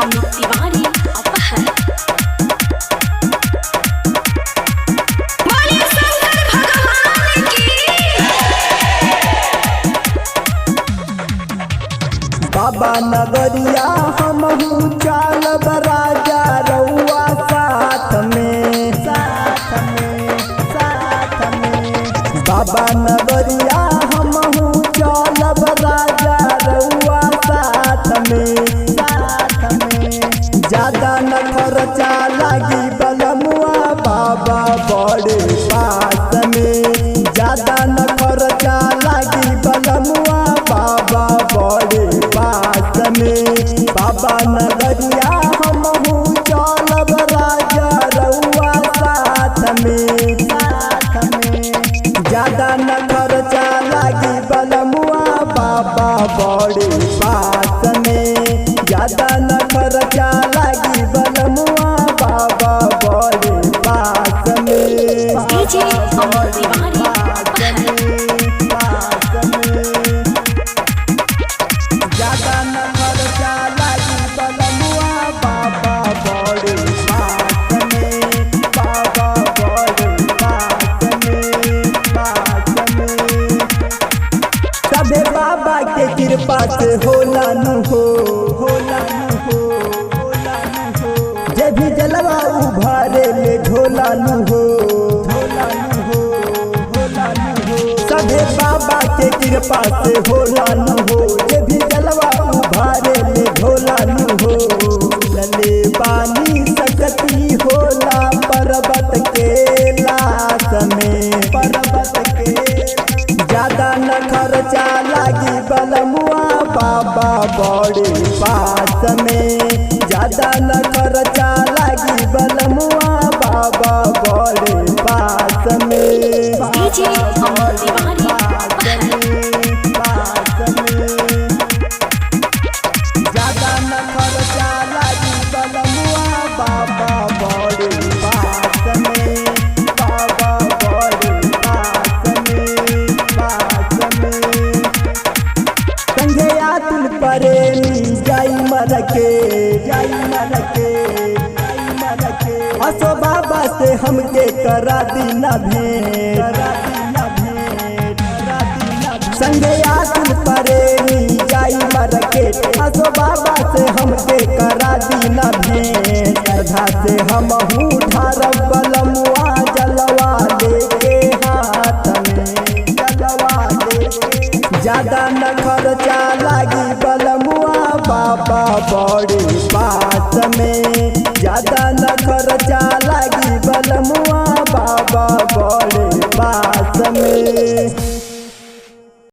अमित तिवारी अपहर। बोलिए शंकर भगवान की। बाबा नगरिया हमहू चलब राजा रउआ साथ में बाबा नगरिया हमहू चलब राजा रउआ साथ में ज्यादा न खर्चा लागी बलमुआ बाबा बड़े पास में ज्यादा न खर्चा लागी बलमुआ बाबा बड़े पास में बाबा नगरिया हमहू चलब राजा रउआ साथ में ज्यादा न खर्चा लागी बलमुआ बाबा बड़े पास में ज्यादा न खर्चा लागी बलमुआ बाबा बड़े पास में डीजे अमित तिवारी अपहर। ज्यादा न खर्चा लागी बलमुआ बाबा बड़े पास में बाबा बड़े पास में सबे बाबा के कृपा से होला न हो जे भी जलवा उभारे ले झोला न हो सबे बाबा के कृपा से होला न हो जे भी जलवा उभारे ले झोला न हो लले पानी सकती होला पर्वत के लाश में ज्यादा न खर्चा लागी बलमुआ बाबा बड़े पास में ज्यादा न खर्चा लागी बलमुआ बाबा बड़े पास में डीजे अमित तिवारी अपहर। ज्यादा न खर्चा लागी बलमुआ बाबा बड़े पास में बाबा बड़े पास में संगे आतुल प्रेमी जाई मर के असो बाबा से हमके करा दीना भेंट संगे आतुल प्रेमी जाई मर के असो बाबा से हमके करा दीना भेंट श्रद्धा से हमहू ढारब बलमुआ जलवा लेके हाथ में ज्यादा न खर्चा लागी बलमुआ बाबा बड़े पास में ज्यादा न खर्चा लागी बलमुआ बाबा बड़े